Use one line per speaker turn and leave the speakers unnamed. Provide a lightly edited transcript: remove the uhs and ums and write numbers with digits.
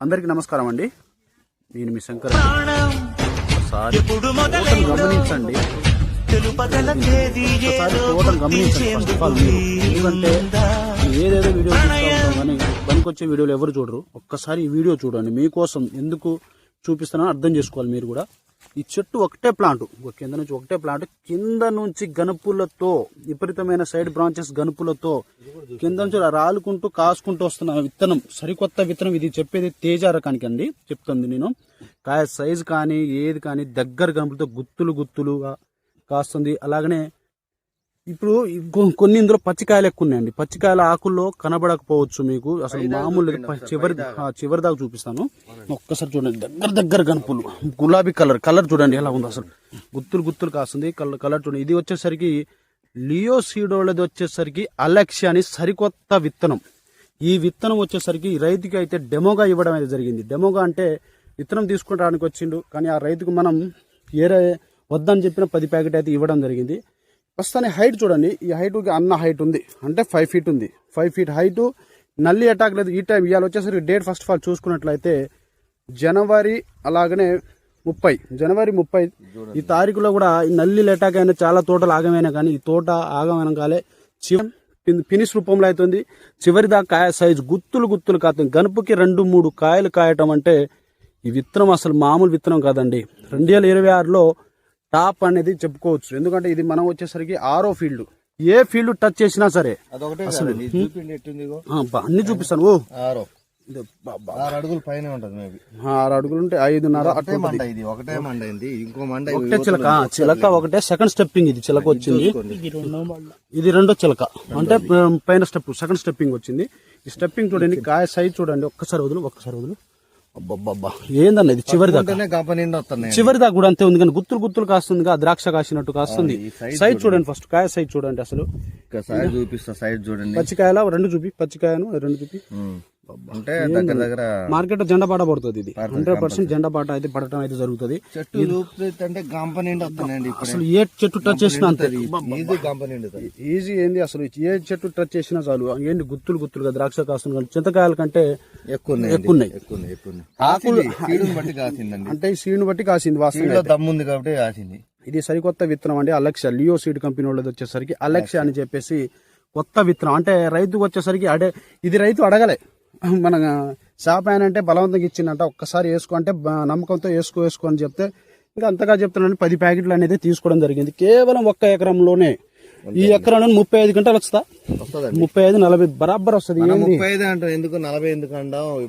అందరికీ నమస్కారం అండి. నేను మీ శంకర్. ఒకసారి తోటను గమనించండి. ఒకసారి తోటను గమనించండి ఫస్ట్ ఆఫ్ ఆల్ మీరు. ఎందుకంటే ఏదేదో వీడియో చూస్తూ ఉంటాం కానీ పనికొచ్చే వీడియోలు ఎవరు చూడరు. ఒక్కసారి ఈ వీడియో చూడండి. మీకోసం ఎందుకు చూపిస్తానని అర్థం చేసుకోవాలి మీరు కూడా. ఈ చెట్టు ఒకటే ప్లాంట్, కింద నుంచి ఒకటే ప్లాంట్, కింద నుంచి గనుపులతో విపరీతమైన సైడ్ బ్రాంచెస్ గనుపులతో కింద నుంచి రాలుకుంటూ కాసుకుంటూ వస్తున్న విత్తనం, సరికొత్త విత్తనం. ఇది చెప్పేది తేజ రకానికి అండి చెప్తుంది నేను. కాయ సైజు కానీ ఏది కానీ దగ్గర గనుపులతో గుత్తులు గుత్తులుగా కాస్తుంది. అలాగనే ఇప్పుడు కొన్ని ఇందులో పచ్చికాయలు ఎక్కువ ఉన్నాయండి. పచ్చికాయల ఆకుల్లో కనబడకపోవచ్చు మీకు, అసలు మామూలు చివరి దాకా చూపిస్తాను. ఒక్కసారి చూడండి, దగ్గర గనుపులు, గులాబీ కలర్ చూడండి ఎలా ఉంది. అసలు గుత్తులు గుత్తులు కాస్తుంది. కలర్ చూడండి. ఇది వచ్చేసరికి లియో సీడోలది వచ్చేసరికి అలెక్సియా అని సరికొత్త విత్తనం. ఈ విత్తనం వచ్చేసరికి రైతుకి అయితే డెమోగా ఇవ్వడం అయితే జరిగింది. డెమోగా అంటే విత్తనం తీసుకుంటానికి వచ్చిండు, కానీ ఆ రైతుకు మనం ఏరే వద్దని చెప్పిన 10 ప్యాకెట్ అయితే ఇవ్వడం జరిగింది. ప్రస్తుతాన్ని హైట్ చూడండి. ఈ హైట్ అన్న హైట్ ఉంది అంటే 5 ఫీట్ ఉంది. 5 ఫీట్ హైట్. నల్లి అటాక్ లేదు ఈ టైం. ఇవాళ వచ్చేసరికి డేట్ ఫస్ట్ ఆఫ్ ఆల్ చూసుకున్నట్లయితే జనవరి 30 ఈ తారీఖులో కూడా ఈ నల్లి అటాక్ అయినా చాలా తోటలు ఆగమైనా, కానీ ఈ తోట ఆగమైన కాలే ఫినిష్ రూపంలో అవుతుంది. చివరి దాకా కాయ సైజు గుత్తులు కాస్తుంది. గనుపుకి 2-3 కాయలు కాయటం అంటే ఈ విత్తనం అసలు మామూలు విత్తనం కాదండి. 2026లో టాప్ అనేది చెప్పుకోవచ్చు. ఎందుకంటే ఇది మనం వచ్చేసరికి 6వ ఫీల్డ్. ఏ ఫీల్డ్ టచ్ చేసినా సరే అసలు అన్ని చూపిస్తాను.
6 అడుగులు పైన ఉంటుంది.
6 అడుగులు ఉంటే 5.5 ఒకటే చిలక ఒకటే సెకండ్ స్టెప్పింగ్. ఇది చిలక వచ్చింది. ఇది రెండో చిలక అంటే పైన స్టెప్ సెకండ్ స్టెప్పింగ్ వచ్చింది. ఈ స్టెప్పింగ్ చూడండి. కాయ సైజ్ చూడండి. ఒక్కసారి వదులు. అబ్బబ్బబ్బా ఏందన్న ఇది చివరి దాకా కూడా అంతే ఉంది, కానీ గుత్తులు కాస్తుంది. ద్రాక్ష కాసినట్టు కాస్తుంది. సైజ్ చూడండి. ఫస్ట్ కాయ సైజ్ చూడండి. అసలు
చూపిస్తా. సైజ్ చూడండి.
పచ్చికాయల 2 చూపి. పచ్చికాయను 2 చూపి.
అంటే దగ్గర
మార్కెట్ జెండా పాట పడుతుంది. ఇది 100% జెండా పాట అయితే పడటం అయితే జరుగుతుంది.
అంటే గంప నిండి వస్తున్నాయండి.
అసలు ఏ చెట్టు టచ్ చేసినా అంతే
గంప నిండి
ఈజీ. ఏంది అసలు ఏ చెట్టు టచ్ చేసినా చాలు ఏంటి గుత్తులుగా ద్రాక్ష కాస్తుంది. కానీ చింతకాయల కంటే ఎక్కువ ఉన్నాయి. ఆకులు
బట్టి కాసిందండి.
అంటే ఈ సీడ్ని బట్టి కాసింది. వాస్తవంగా
దమ్ముంది కాబట్టి కాసింది.
ఇది సరికొత్త విత్తనం అండి. అలెక్సియా లియో సీడ్ కంపెనీ వాళ్ళది వచ్చేసరికి అలెక్సియా అని చెప్పేసి కొత్త విత్తనం. అంటే రైతుకు వచ్చేసరికి ఇది రైతు అడగలే, మన షాప్ ఆయన అంటే బలవంతంగా ఇచ్చిందంట. ఒక్కసారి వేసుకో అంటే నమ్మకంతో వేసుకో అని చెప్తే ఇంకా అంతగా చెప్తున్నాను. 10 ప్యాకెట్లు అనేది తీసుకోవడం జరిగింది. కేవలం 1 ఎకరంలోనే. ఈ ఎకరంలో 35 గంటలు వస్తా, 35-40 బరాబర్ వస్తుంది.
35 అంటే ఎందుకు 40 ఎందుకు అంటావు? ఇప్పుడు